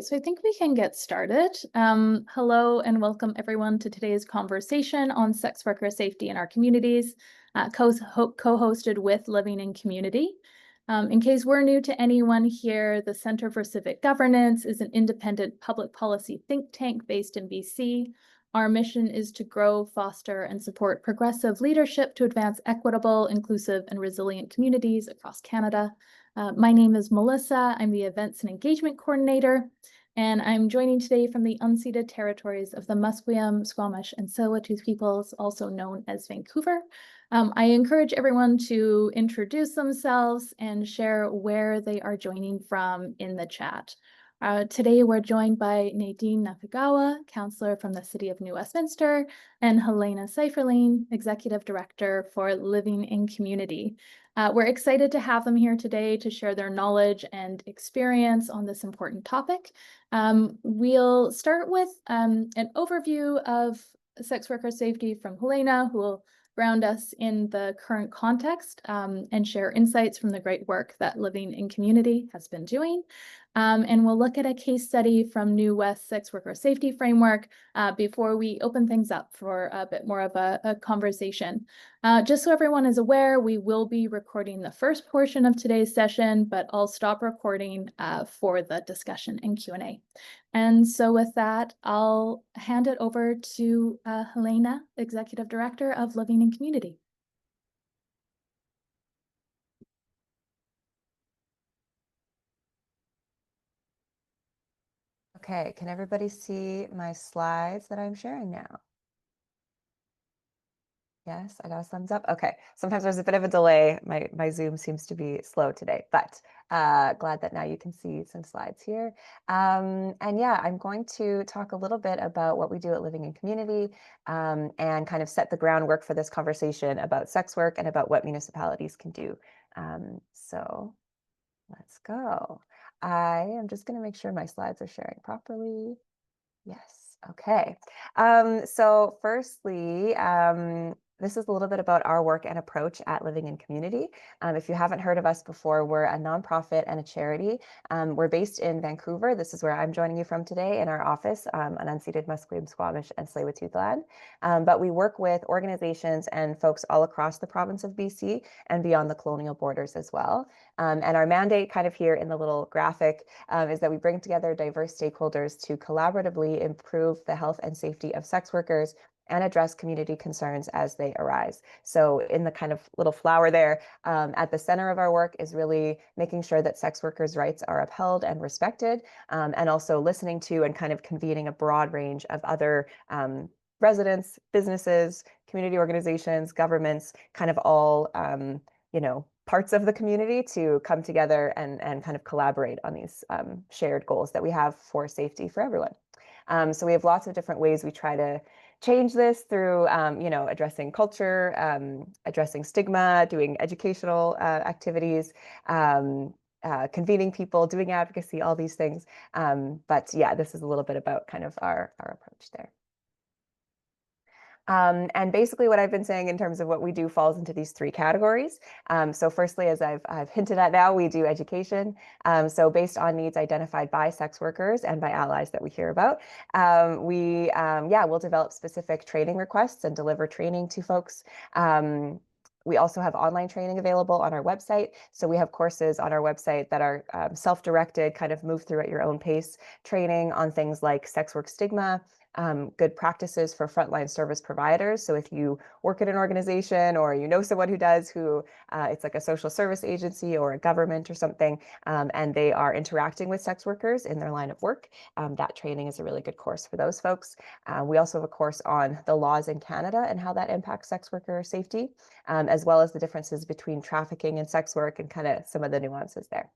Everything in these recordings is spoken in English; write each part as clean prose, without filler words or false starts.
So I think we can get started. Hello and welcome everyone to today's conversation on sex worker safety in our communities, co-hosted with Living in Community. In case we're new to anyone here, the Center for Civic Governance is an independent public policy think tank based in BC. Our mission is to grow, foster, and support progressive leadership to advance equitable, inclusive, and resilient communities across Canada. My name is Melissa. I'm the Events and Engagement Coordinator, and I'm joining today from the unceded territories of the Musqueam, Squamish, and Tsleil-Waututh peoples, also known as Vancouver. I encourage everyone to introduce themselves and share where they are joining from in the chat. Today, we're joined by Nadine Nakagawa, Councillor from the City of New Westminster, and Helena Seiferling, Executive Director for Living in Community. We're excited to have them here today to share their knowledge and experience on this important topic. We'll start with an overview of sex worker safety from Helena, who will ground us in the current context and share insights from the great work that Living in Community has been doing. And we'll look at a case study from New West Sex Worker Safety Framework before we open things up for a bit more of a conversation. Just so everyone is aware, we will be recording the first portion of today's session, but I'll stop recording for the discussion and Q&A. And so with that, I'll hand it over to Helena, Executive Director of Living in Community. Okay, can everybody see my slides that I'm sharing now? Yes, I got a thumbs up. Okay, sometimes there's a bit of a delay. My Zoom seems to be slow today, but glad that now you can see some slides here. And yeah, I'm going to talk a little bit about what we do at Living in Community and kind of set the groundwork for this conversation about sex work and about what municipalities can do. So let's go. I am just going to make sure my slides are sharing properly. Yes. Okay. So firstly, this is a little bit about our work and approach at Living in Community. If you haven't heard of us before, we're a nonprofit and a charity. We're based in Vancouver. This is where I'm joining you from today in our office on unceded Musqueam, Squamish, and Tsleil-Waututh land. But we work with organizations and folks all across the province of BC and beyond the colonial borders as well. And our mandate kind of here in the little graphic is that we bring together diverse stakeholders to collaboratively improve the health and safety of sex workers and address community concerns as they arise. So in the kind of little flower there, at the center of our work is really making sure that sex workers' rights are upheld and respected, and also listening to and kind of convening a broad range of other residents, businesses, community organizations, governments, kind of all, parts of the community to come together and kind of collaborate on these shared goals that we have for safety for everyone. So we have lots of different ways we try to change this through, addressing culture, addressing stigma, doing educational activities, convening people, doing advocacy, all these things. But yeah, this is a little bit about kind of our approach there. And basically what I've been saying in terms of what we do falls into these three categories. So firstly, as I've hinted at now, we do education. So based on needs identified by sex workers and by allies that we hear about, we'll develop specific training requests and deliver training to folks. We also have online training available on our website. So we have courses on our website that are self-directed, kind of move through at your own pace, training on things like sex work stigma, good practices for frontline service providers. So if you work at an organization or you know someone who does, it's like a social service agency or a government or something, and they are interacting with sex workers in their line of work, that training is a really good course for those folks. We also have a course on the laws in Canada and how that impacts sex worker safety, as well as the differences between trafficking and sex work and kind of some of the nuances there.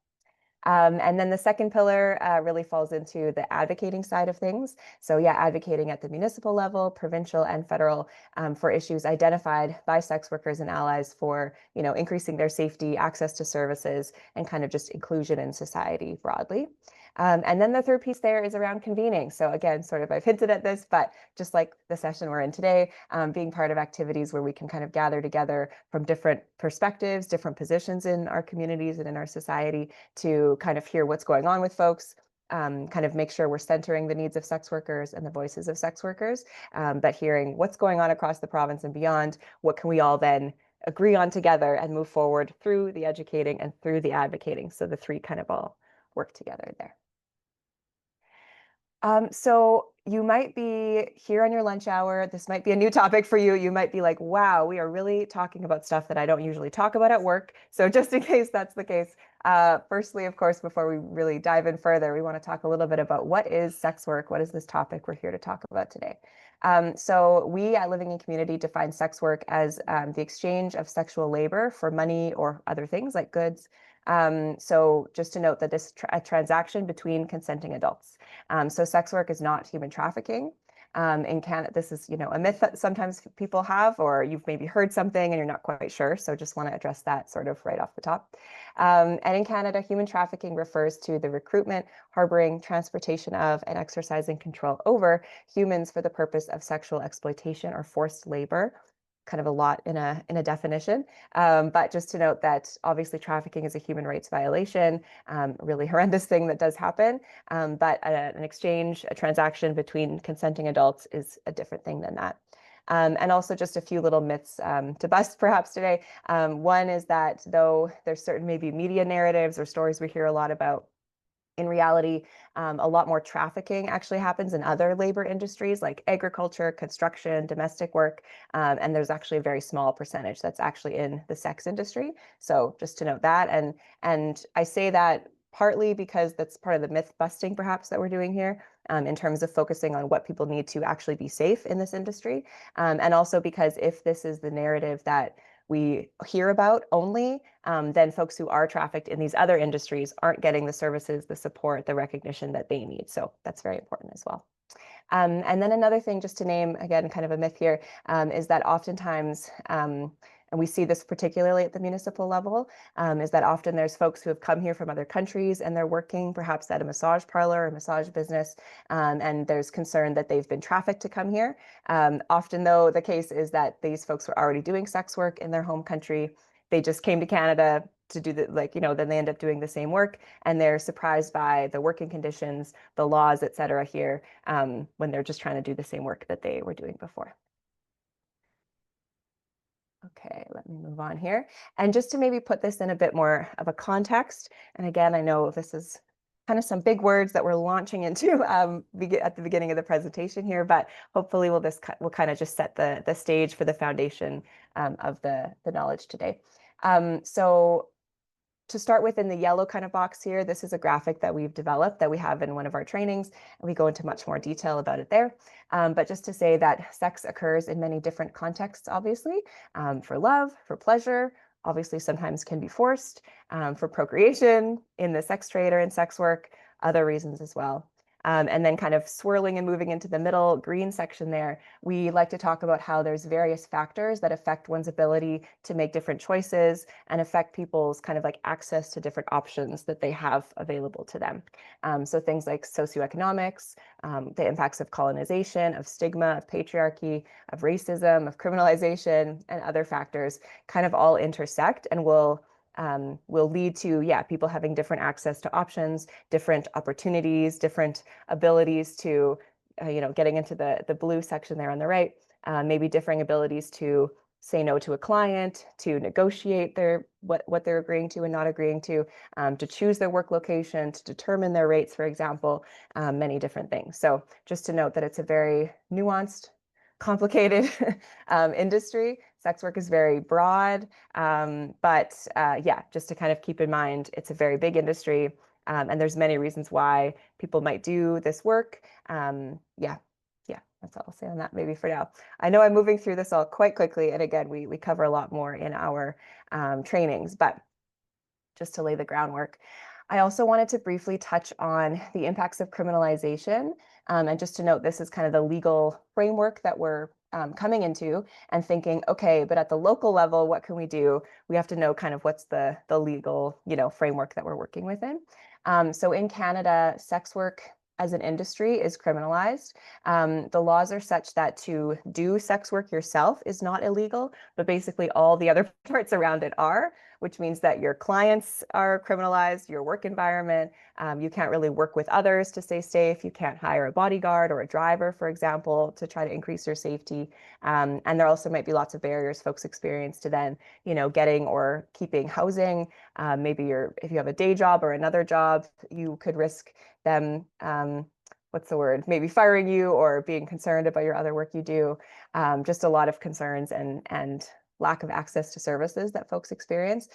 And then the second pillar really falls into the advocating side of things. So yeah, advocating at the municipal level, provincial and federal for issues identified by sex workers and allies for, increasing their safety, access to services, and kind of just inclusion in society broadly. And then the third piece there is around convening. So again, sort of I've hinted at this, but just like the session we're in today, being part of activities where we can kind of gather together from different perspectives, different positions in our communities and in our society to kind of hear what's going on with folks, kind of make sure we're centering the needs of sex workers and the voices of sex workers, but hearing what's going on across the province and beyond, what can we all then agree on together and move forward through the educating and through the advocating. So the three kind of all work together there. So you might be here on your lunch hour. This might be a new topic for you. You might be like, wow, we are really talking about stuff that I don't usually talk about at work. So just in case that's the case, firstly, of course, before we really dive in further, we want to talk a little bit about what is sex work? What is this topic we're here to talk about today? So we at Living in Community define sex work as the exchange of sexual labor for money or other things like goods. So just to note that this is a transaction between consenting adults. So sex work is not human trafficking. In Canada, this is, a myth that sometimes people have, or you've maybe heard something and you're not quite sure. So just want to address that sort of right off the top. And in Canada, human trafficking refers to the recruitment, harboring, transportation of, and exercising control over humans for the purpose of sexual exploitation or forced labor. Kind of a lot in a definition, but just to note that obviously trafficking is a human rights violation, really horrendous thing that does happen, but an exchange, a transaction between consenting adults is a different thing than that. And also just a few little myths to bust perhaps today. One is that though there's certain maybe media narratives or stories we hear a lot about, in reality, a lot more trafficking actually happens in other labor industries like agriculture, construction, domestic work, and there's actually a very small percentage that's actually in the sex industry. So just to note that, and I say that partly because that's part of the myth busting perhaps that we're doing here, in terms of focusing on what people need to actually be safe in this industry, and also because if this is the narrative that we hear about only, then folks who are trafficked in these other industries aren't getting the services, the support, the recognition that they need. So that's very important as well. And then another thing, just to name, again, kind of a myth here, is that oftentimes, and we see this particularly at the municipal level, is that often there's folks who have come here from other countries and they're working perhaps at a massage parlor or massage business, and there's concern that they've been trafficked to come here. Often, though, the case is that these folks were already doing sex work in their home country. They just came to Canada to do then they end up doing the same work, and they're surprised by the working conditions, the laws, et cetera, here, when they're just trying to do the same work that they were doing before. Okay, let me move on here. And just to maybe put this in a bit more of a context, and again, I know this is kind of some big words that we're launching into at the beginning of the presentation here, but hopefully we'll kind of just set the stage for the foundation of the knowledge today. So to start with, in the yellow kind of box here, this is a graphic that we've developed that we have in one of our trainings, and we go into much more detail about it there. But just to say that sex occurs in many different contexts, obviously, for love, for pleasure, obviously sometimes can be forced, for procreation, in the sex trade or in sex work, other reasons as well. And then kind of swirling and moving into the middle green section there, we like to talk about how there's various factors that affect one's ability to make different choices and affect people's kind of like access to different options that they have available to them. So things like socioeconomics, the impacts of colonization, of stigma, of patriarchy, of racism, of criminalization, and other factors kind of all intersect and will lead to, people having different access to options, different opportunities, different abilities to, getting into the blue section there on the right, maybe differing abilities to say no to a client, to negotiate what they're agreeing to and not agreeing to choose their work location, to determine their rates, for example, many different things. So just to note that it's a very nuanced, complicated industry. Sex work is very broad, but just to kind of keep in mind, it's a very big industry, and there's many reasons why people might do this work. That's all I'll say on that maybe for now. I know I'm moving through this all quite quickly, and again, we cover a lot more in our trainings, but just to lay the groundwork. I also wanted to briefly touch on the impacts of criminalization. And just to note, this is kind of the legal framework that we're coming into and thinking, okay, but at the local level, what can we do? We have to know kind of what's the legal, framework that we're working within. So in Canada, sex work as an industry is criminalized. The laws are such that to do sex work yourself is not illegal, but basically all the other parts around it are, which means that your clients are criminalized, your work environment, you can't really work with others to stay safe. You can't hire a bodyguard or a driver, for example, to try to increase your safety. And there also might be lots of barriers folks experience to then, getting or keeping housing. Maybe if you have a day job or another job, you could risk them, what's the word? Maybe firing you or being concerned about your other work you do. Just a lot of concerns and lack of access to services that folks experience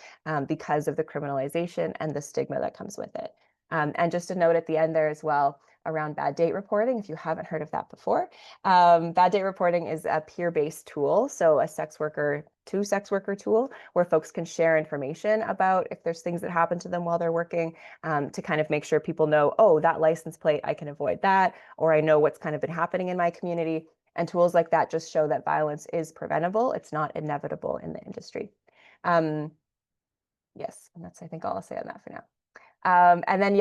because of the criminalization and the stigma that comes with it. And just a note at the end there as well around bad date reporting, if you haven't heard of that before. Bad date reporting is a peer-based tool, so a sex worker to sex worker tool where folks can share information about if there's things that happen to them while they're working, to kind of make sure people know, oh, that license plate, I can avoid that, or I know what's kind of been happening in my community. And tools like that just show that violence is preventable. It's not inevitable in the industry. Yes, and that's, I think, all I'll say on that for now. And then,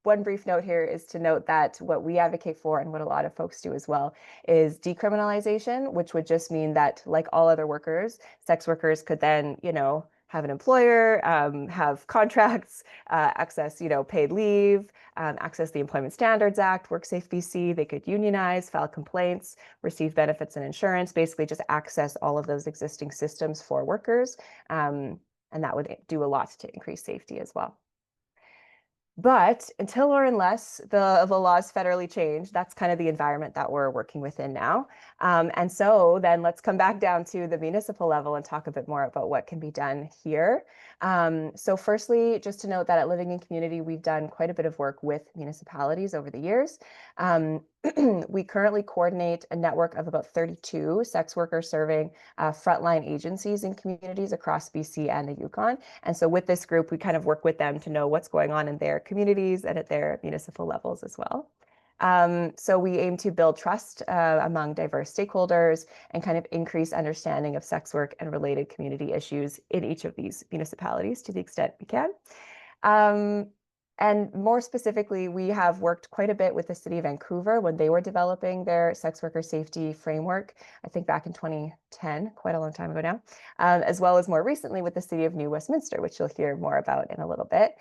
one brief note here is to note that what we advocate for and what a lot of folks do as well is decriminalization, which would just mean that, like all other workers, sex workers could then, have an employer, have contracts, access, paid leave, access the Employment Standards Act, WorkSafe BC. They could unionize, file complaints, receive benefits and insurance, basically just access all of those existing systems for workers. And that would do a lot to increase safety as well. But until or unless the laws federally change, that's kind of the environment that we're working within now. And so then let's come back down to the municipal level and talk a bit more about what can be done here. So firstly, just to note that at Living in Community, we've done quite a bit of work with municipalities over the years. We currently coordinate a network of about 32 sex workers serving frontline agencies in communities across BC and the Yukon. And so with this group, we kind of work with them to know what's going on in their communities and at their municipal levels as well. So we aim to build trust among diverse stakeholders and kind of increase understanding of sex work and related community issues in each of these municipalities to the extent we can. And more specifically, we have worked quite a bit with the City of Vancouver when they were developing their sex worker safety framework, I think back in 2010, quite a long time ago now, as well as more recently with the City of New Westminster, which you'll hear more about in a little bit.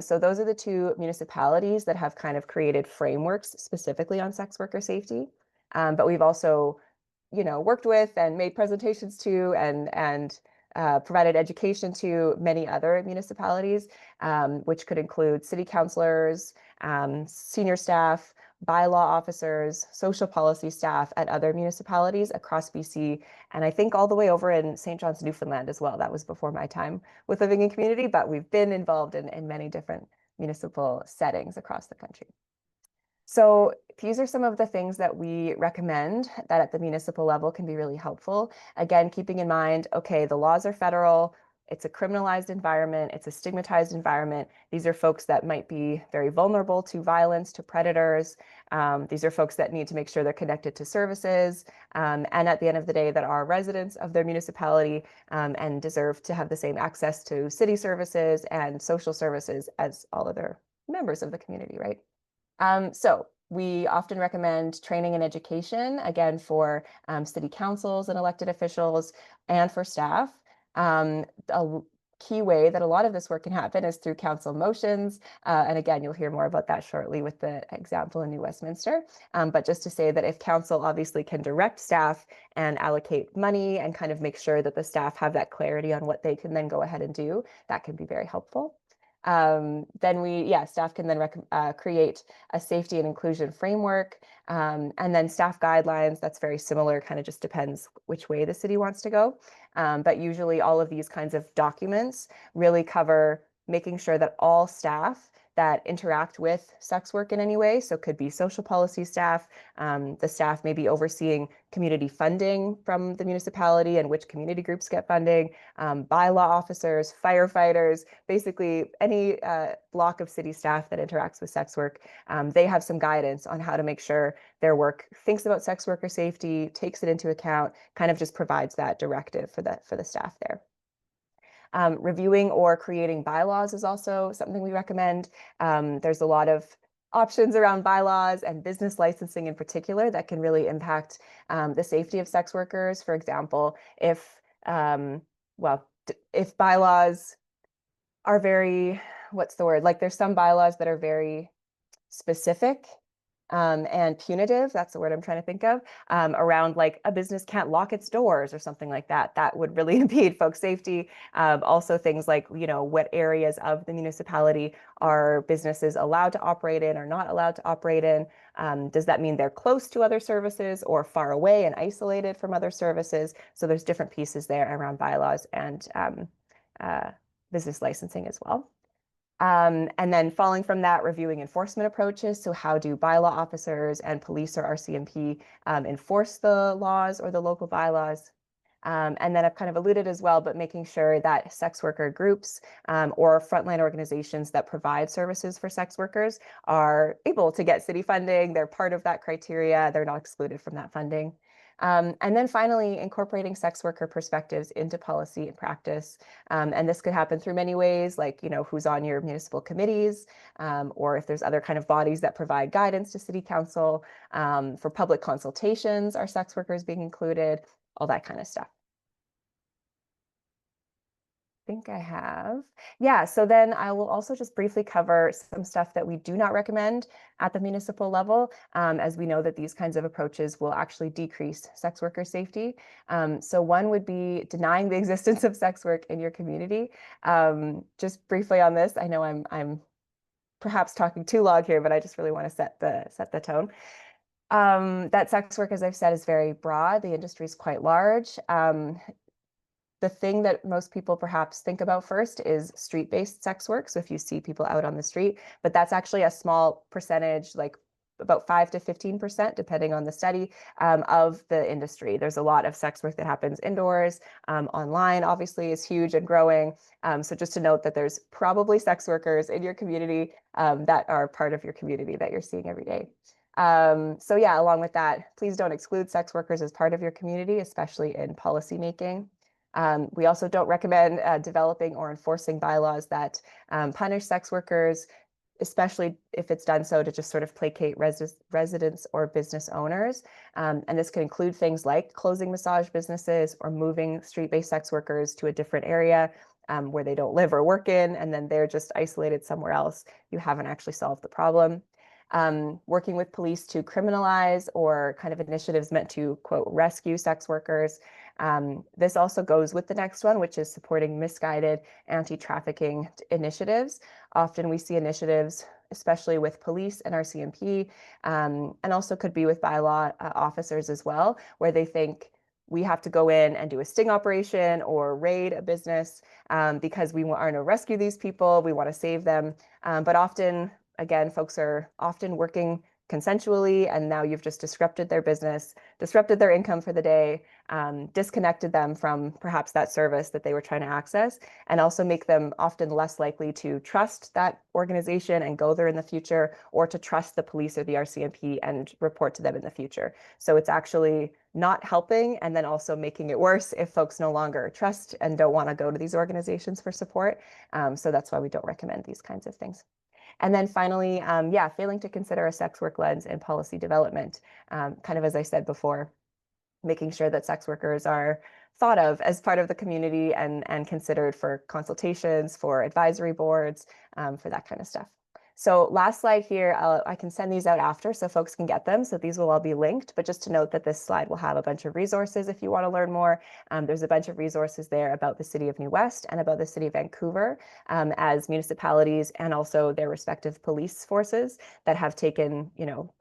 So those are the two municipalities that have kind of created frameworks specifically on sex worker safety. But we've also, worked with and made presentations to and provided education to many other municipalities, which could include city councilors, senior staff, bylaw officers, social policy staff at other municipalities across BC, and I think all the way over in St. John's, Newfoundland as well. That was before my time with Living in Community, but we've been involved in many different municipal settings across the country. So these are some of the things that we recommend that at the municipal level can be really helpful. Again, keeping in mind, okay, the laws are federal, it's a criminalized environment, it's a stigmatized environment. These are folks that might be very vulnerable to violence, to predators. These are folks that need to make sure they're connected to services, and at the end of the day that are residents of their municipality and deserve to have the same access to city services and social services as all other members of the community, right? So we often recommend training and education, again, for city councils and elected officials and for staff. A key way that a lot of this work can happen is through council motions. And again, you'll hear more about that shortly with the example in New Westminster. But just to say that if council obviously can direct staff and allocate money and kind of make sure that the staff have that clarity on what they can then go ahead and do, that can be very helpful. Then staff can then create a safety and inclusion framework, and then staff guidelines. That's very similar, kind of just depends which way the city wants to go. But usually all of these kinds of documents really cover making sure that all staff that interact with sex work in any way, so could be social policy staff, the staff may be overseeing community funding from the municipality and which community groups get funding, bylaw officers, firefighters, basically any block of city staff that interacts with sex work, they have some guidance on how to make sure their work thinks about sex worker safety, takes it into account, kind of just provides that directive for the staff there. Reviewing or creating bylaws is also something we recommend. There's a lot of options around bylaws and business licensing in particular that can really impact the safety of sex workers. For example, if, if bylaws are very, what's the word? Like there's some bylaws that are very specific and punitive, that's the word I'm trying to think of, around like a business can't lock its doors or something like that. That would really impede folks' safety. Also things like, what areas of the municipality are businesses allowed to operate in or not allowed to operate in? Does that mean they're close to other services or far away and isolated from other services? So there's different pieces there around bylaws and business licensing as well. And then following from that, reviewing enforcement approaches. So how do bylaw officers and police or RCMP enforce the laws or the local bylaws? And then I've kind of alluded as well, but making sure that sex worker groups or frontline organizations that provide services for sex workers are able to get city funding. They're part of that criteria. They're not excluded from that funding. And then finally, incorporating sex worker perspectives into policy and practice. And this could happen through many ways, like, who's on your municipal committees, or if there's other kind of bodies that provide guidance to city council. For public consultations, are sex workers being included? All that kind of stuff. Think I have. Yeah, so then I will also just briefly cover some stuff that we do not recommend at the municipal level, as we know that these kinds of approaches will actually decrease sex worker safety. So one would be denying the existence of sex work in your community. Just briefly on this, I know I'm perhaps talking too long here, but I just really want to set the tone. That sex work, as I've said, is very broad. The industry is quite large. The thing that most people perhaps think about first is street-based sex work. So if you see people out on the street, but that's actually a small percentage, like about 5 to 15%, depending on the study, of the industry. There's a lot of sex work that happens indoors. Online, obviously, is huge and growing. So just to note that there's probably sex workers in your community that are part of your community that you're seeing every day. So yeah, along with that, please don't exclude sex workers as part of your community, especially in policy making. We also don't recommend developing or enforcing bylaws that punish sex workers, especially if it's done so to just sort of placate residents or business owners. And this could include things like closing massage businesses or moving street-based sex workers to a different area where they don't live or work in, and then they're just isolated somewhere else. You haven't actually solved the problem. Working with police to criminalize or kind of initiatives meant to, quote, rescue sex workers. This also goes with the next one, which is supporting misguided anti-trafficking initiatives. Often we see initiatives, especially with police and RCMP, and also could be with bylaw officers as well, where they think we have to go in and do a sting operation or raid a business because we want to rescue these people, we want to save them. But often, again, folks are often working consensually, and now you've just disrupted their business, disrupted their income for the day, disconnected them from perhaps that service that they were trying to access, and also make them often less likely to trust that organization and go there in the future, or to trust the police or the RCMP and report to them in the future. So it's actually not helping, and then also making it worse if folks no longer trust and don't want to go to these organizations for support. So that's why we don't recommend these kinds of things. And then finally, failing to consider a sex work lens in policy development. Kind of as I said before, making sure that sex workers are thought of as part of the community and considered for consultations, for advisory boards, for that kind of stuff. So last slide here, I can send these out after so folks can get them. So these will all be linked, but just to note that this slide will have a bunch of resources if you want to learn more. There's a bunch of resources there about the City of New West and about the City of Vancouver as municipalities and also their respective police forces that have taken,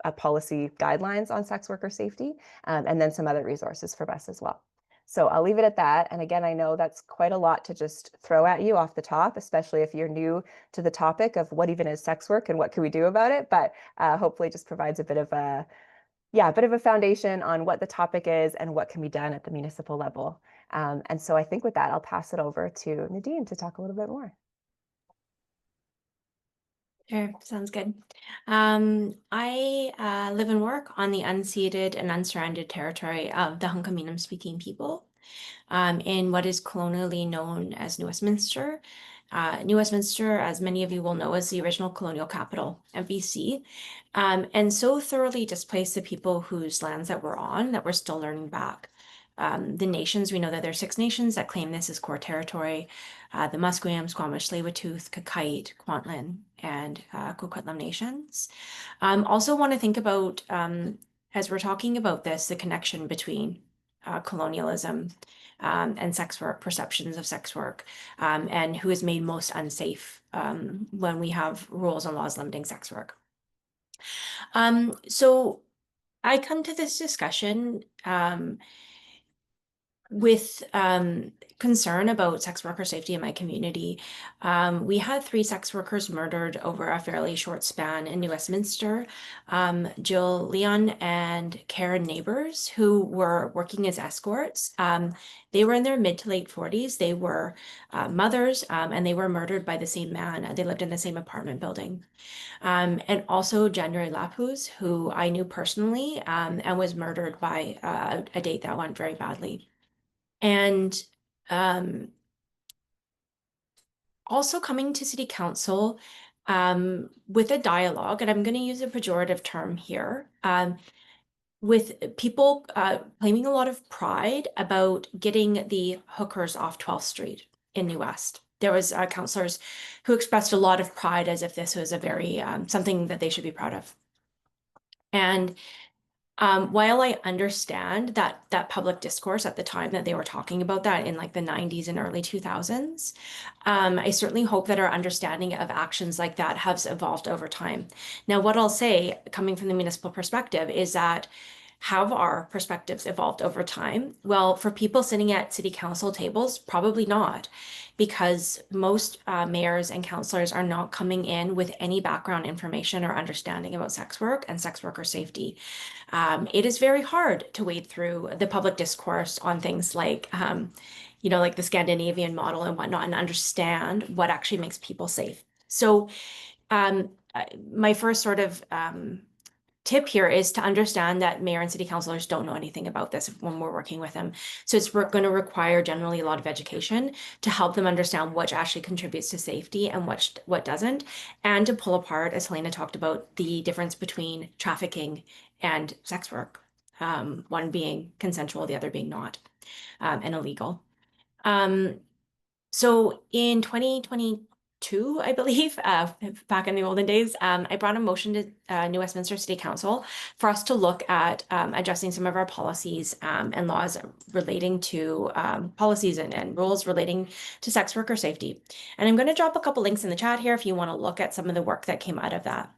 a policy guidelines on sex worker safety, and then some other resources for us as well. So I'll leave it at that. And again, I know that's quite a lot to just throw at you off the top, especially if you're new to the topic of what even is sex work and what can we do about it. But hopefully just provides a bit of a foundation on what the topic is and what can be done at the municipal level. And so I think with that, I'll pass it over to Nadine to talk a little bit more. Sure, sounds good. I live and work on the unceded and unsurrendered territory of the Hunkaminam speaking people in what is colonially known as New Westminster. New Westminster, as many of you will know, is the original colonial capital of BC, and so thoroughly displaced the people whose lands that we're on that we're still learning back. the nations. We know that there are 6 nations that claim this as core territory: the Musqueam, Squamish, Tsleil-Waututh, Kakite, Kwantlen, and Coquitlam nations. Also want to think about, as we're talking about this, the connection between colonialism and sex work, perceptions of sex work, and who is made most unsafe when we have rules and laws limiting sex work. So I come to this discussion with concern about sex worker safety in my community. We had 3 sex workers murdered over a fairly short span in New Westminster. Jill Leon and Karen Neighbors, who were working as escorts. They were in their mid to late 40s. They were mothers, and they were murdered by the same man. They lived in the same apartment building. And also January Lapuz, who I knew personally, and was murdered by a date that went very badly. And also coming to City Council with a dialogue, and I'm going to use a pejorative term here, with people claiming a lot of pride about getting the hookers off 12th Street in New West. There was councillors who expressed a lot of pride as if this was a very something that they should be proud of. And while I understand that public discourse at the time that they were talking about that in like the 90s and early 2000s, I certainly hope that our understanding of actions like that has evolved over time. Now, what I'll say, coming from the municipal perspective, is that have our perspectives evolved over time? Well, for people sitting at city council tables, probably not, because most mayors and councillors are not coming in with any background information or understanding about sex work and sex worker safety. It is very hard to wade through the public discourse on things like, like the Scandinavian model and whatnot, and understand what actually makes people safe. So my first sort of tip here is to understand that mayor and city councilors don't know anything about this when we're working with them. So it's going to require generally a lot of education to help them understand what actually contributes to safety and what doesn't, and to pull apart, as Helena talked about, the difference between trafficking and sex work, one being consensual, the other being not, and illegal. So in 2022, I believe, back in the olden days, I brought a motion to New Westminster City Council for us to look at adjusting some of our policies and laws relating to policies and rules relating to sex worker safety. And I'm going to drop a couple links in the chat here if you want to look at some of the work that came out of that.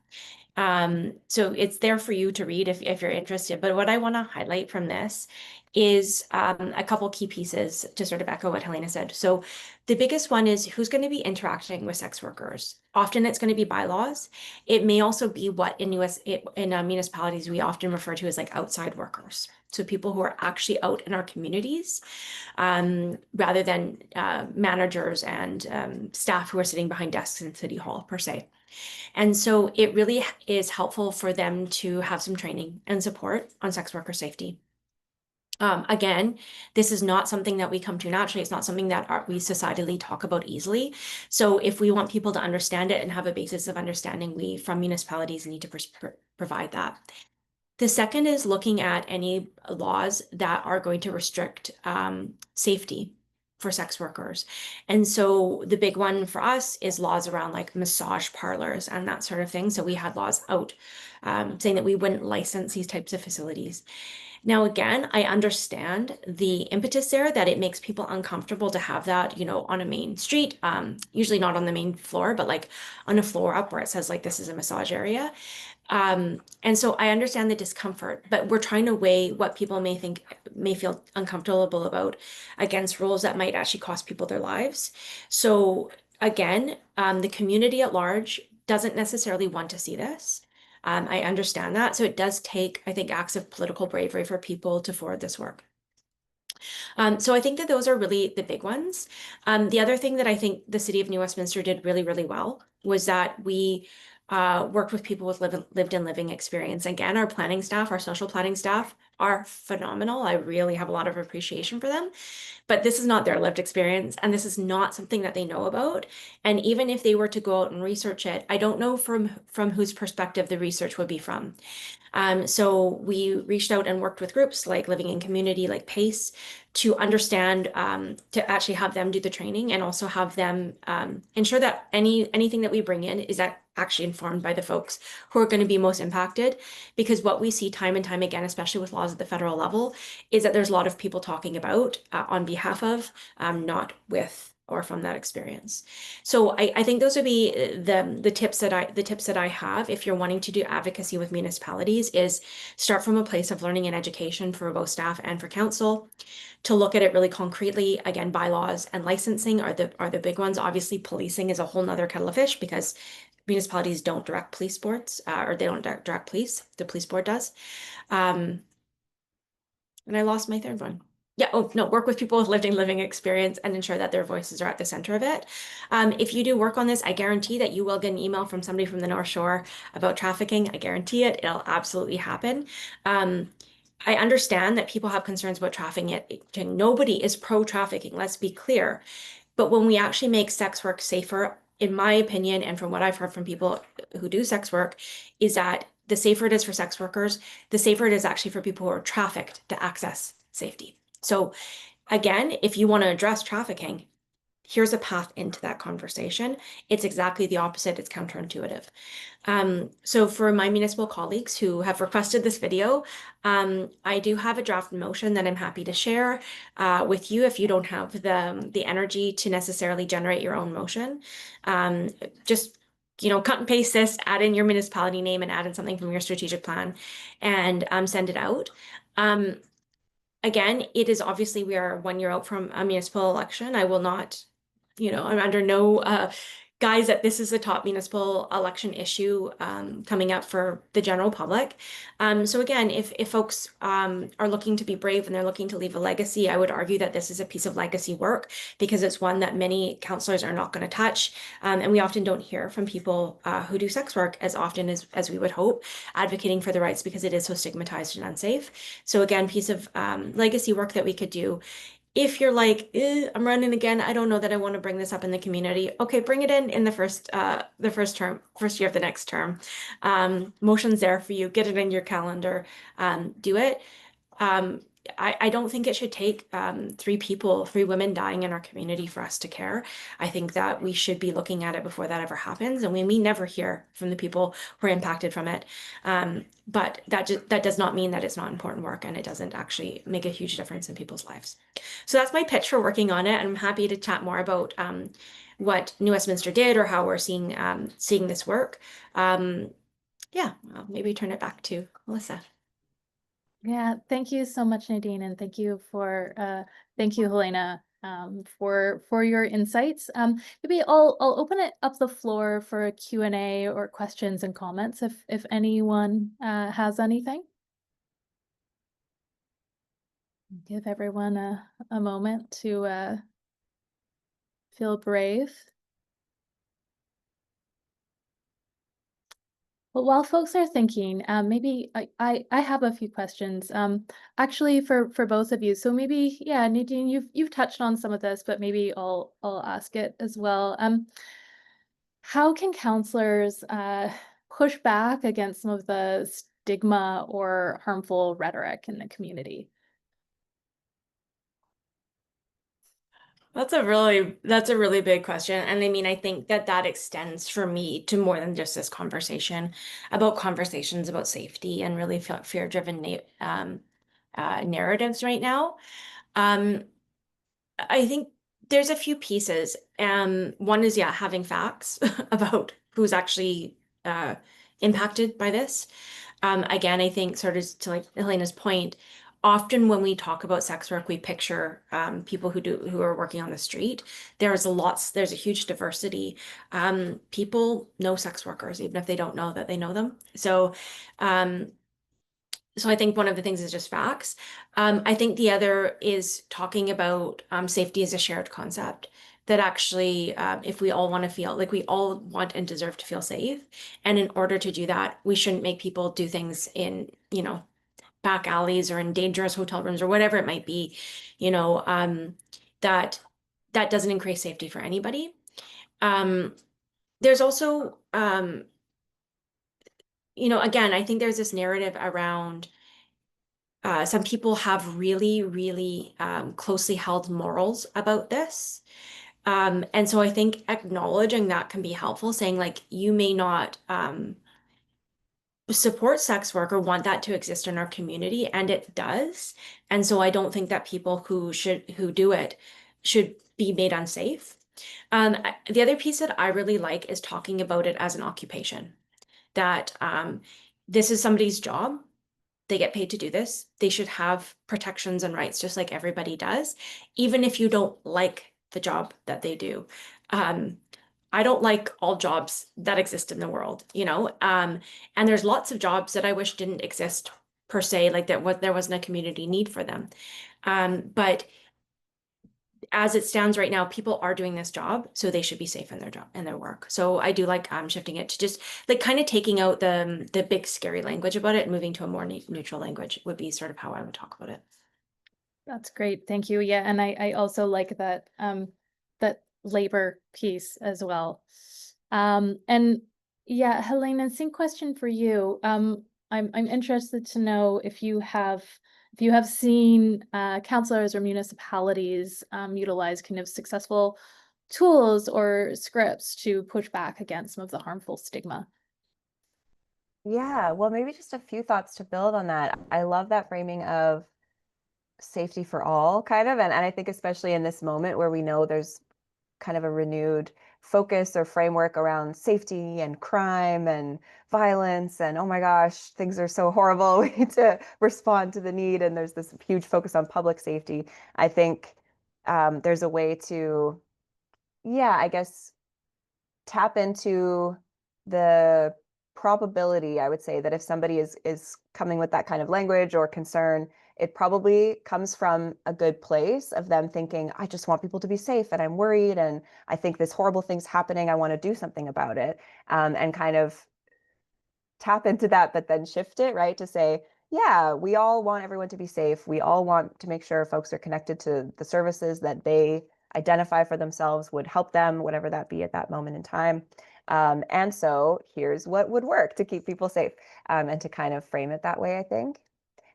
So it's there for you to read if you're interested. But what I want to highlight from this is a couple key pieces to sort of echo what Helena said. So the biggest one is who's going to be interacting with sex workers. Often it's going to be bylaws. It may also be what in municipalities we often refer to as like outside workers. So people who are actually out in our communities, rather than managers and staff who are sitting behind desks in City Hall per se. And so it really is helpful for them to have some training and support on sex worker safety. Again, this is not something that we come to naturally. It's not something that we societally talk about easily. So if we want people to understand it and have a basis of understanding, we from municipalities need to provide that. The second is looking at any laws that are going to restrict safety for sex workers. And so the big one for us is laws around like massage parlors and that sort of thing. So we had laws out saying that we wouldn't license these types of facilities. Now, again, I understand the impetus there, that it makes people uncomfortable to have that, on a main street, usually not on the main floor, but like on a floor up where it says like, this is a massage area. And so I understand the discomfort, but we're trying to weigh what people may feel uncomfortable about against rules that might actually cost people their lives. So again, the community at large doesn't necessarily want to see this. I understand that. So it does take, I think, acts of political bravery for people to forward this work. So I think that those are really the big ones. The other thing that I think the city of New Westminster did really, really well was that we worked with people with lived and living experience. Again, our planning staff, our social planning staff are phenomenal. I really have a lot of appreciation for them, but this is not their lived experience, and this is not something that they know about. And even if they were to go out and research it, I don't know from whose perspective the research would be from. So we reached out and worked with groups like Living in Community, like PACE, to understand, to actually have them do the training and also have them ensure that anything that we bring in is actually informed by the folks who are going to be most impacted. Because what we see time and time again, especially with laws at the federal level, is that there's a lot of people talking about on behalf of, not with or from that experience. So I think those would be the tips that I have if you're wanting to do advocacy with municipalities, is start from a place of learning and education for both staff and for council, to look at it really concretely. Again, bylaws and licensing are the big ones. Obviously, policing is a whole nother kettle of fish because municipalities don't direct police boards, or they don't direct police. The police board does. And I lost my third one. Yeah, oh no, work with people with lived and living experience and ensure that their voices are at the center of it. If you do work on this, I guarantee that you will get an email from somebody from the North Shore about trafficking. I guarantee it. It'll absolutely happen. I understand that people have concerns about trafficking. Nobody is pro-trafficking, let's be clear. But when we actually make sex work safer, in my opinion, and from what I've heard from people who do sex work, is that the safer it is for sex workers, the safer it is actually for people who are trafficked to access safety. So again, if you want to address trafficking, here's a path into that conversation. It's exactly the opposite. It's counterintuitive. So for my municipal colleagues who have requested this video, I do have a draft motion that I'm happy to share with you if you don't have the energy to necessarily generate your own motion. Just cut and paste this, add in your municipality name and add in something from your strategic plan and send it out. Again, it is obviously we are 1 year out from a municipal election. I will not, I'm under no guise that this is a top municipal election issue coming up for the general public. So again, if folks are looking to be brave and they're looking to leave a legacy, I would argue that this is a piece of legacy work because it's one that many councillors are not going to touch. And we often don't hear from people who do sex work as often as we would hope, advocating for the rights because it is so stigmatized and unsafe. So again, piece of legacy work that we could do. If you're like, I'm running again, I don't know that I want to bring this up in the community. Okay, bring it in the first year of the next term. Motion's there for you. Get it in your calendar. Do it. I don't think it should take 3 women dying in our community for us to care. I think that we should be looking at it before that ever happens. And we never hear from the people who are impacted from it. But that does not mean that it's not important work, and it doesn't actually make a huge difference in people's lives. So that's my pitch for working on it. And I'm happy to chat more about what New Westminster did or how we're seeing this work. Yeah, I'll maybe turn it back to Melissa. Yeah, thank you so much, Nadine, and thank you, Helena, for your insights. Maybe I'll open it up the floor for a Q&A or questions and comments if anyone has anything. Give everyone a moment to feel brave. Well, while folks are thinking, maybe I have a few questions. Actually, for both of you. So maybe, yeah, Nadine, you've touched on some of this, but maybe I'll ask it as well. How can counselors push back against some of the stigma or harmful rhetoric in the community? That's a really big question. And I mean, I think that extends for me to more than just this conversation about conversations about safety and really fear-driven narratives right now. I think there's a few pieces. One is, yeah, having facts about who's actually impacted by this. Again, I think sort of to like Helena's point, often when we talk about sex work, we picture people who are working on the street. There's a huge diversity. People know sex workers, even if they don't know that they know them. So I think one of the things is just facts. I think the other is talking about safety as a shared concept. that actually, if we all want to feel like we all want and deserve to feel safe, and in order to do that, we shouldn't make people do things in, back alleys or in dangerous hotel rooms or whatever it might be, that doesn't increase safety for anybody. There's also, again, I think there's this narrative around some people have really, really closely held morals about this. And so I think acknowledging that can be helpful, saying like, you may not support sex work or want that to exist in our community, and it does. And so I don't think that people who do it should be made unsafe. The other piece that I really like is talking about it as an occupation, that this is somebody's job. They get paid to do this. They should have protections and rights just like everybody does, even if you don't like the job that they do. I don't like all jobs that exist in the world, and there's lots of jobs that I wish didn't exist per se, like there wasn't a community need for them. But as it stands right now, people are doing this job, so they should be safe in their job and their work. So I do like shifting it to just like kind of taking out the big scary language about it and moving to a more neutral language would be sort of how I would talk about it. That's great. Thank you. Yeah, and I also like that that labor piece as well. And yeah, Helena, same question for you. I'm interested to know if you have seen councillors or municipalities utilize kind of successful tools or scripts to push back against some of the harmful stigma. Yeah, well, maybe just a few thoughts to build on that. I love that framing of safety for all, kind of, and I think especially in this moment where we know there's kind of a renewed focus or framework around safety and crime and violence and oh my gosh, things are so horrible, we need to respond to the need, and there's this huge focus on public safety. I think there's a way to, yeah, I guess tap into the probability, I would say, that if somebody is coming with that kind of language or concern, it probably comes from a good place of them thinking, I just want people to be safe and I'm worried and I think this horrible thing's happening. I want to do something about it, and kind of tap into that, but then shift it, right? To say, yeah, we all want everyone to be safe. We all want to make sure folks are connected to the services that they identify for themselves would help them, whatever that be at that moment in time. And so here's what would work to keep people safe, and to kind of frame it that way, I think.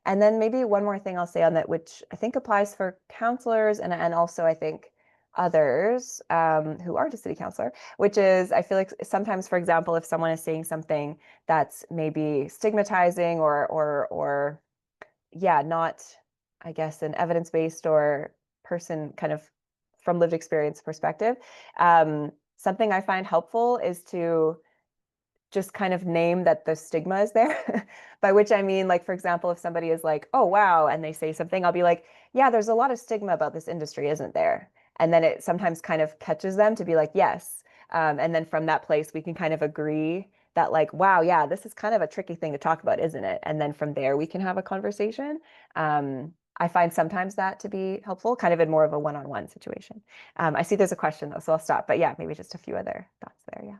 And then maybe one more thing I'll say on that, which I think applies for counselors and also I think others who aren't a city councilor, which is I feel like sometimes, for example, if someone is saying something that's maybe stigmatizing or yeah, not, I guess, an evidence-based or person kind of from lived experience perspective, something I find helpful is to just kind of name that the stigma is there, by which I mean, like, for example, if somebody is like, oh, wow, and they say something, I'll be like, yeah, there's a lot of stigma about this industry, isn't there? And then it sometimes kind of catches them to be like, yes. And then from that place, we can kind of agree that like, wow, yeah, this is kind of a tricky thing to talk about, isn't it? And then from there, we can have a conversation. I find sometimes that to be helpful, kind of in more of a one-on-one situation. I see there's a question though, so I'll stop. But yeah, maybe just a few other thoughts there, yeah.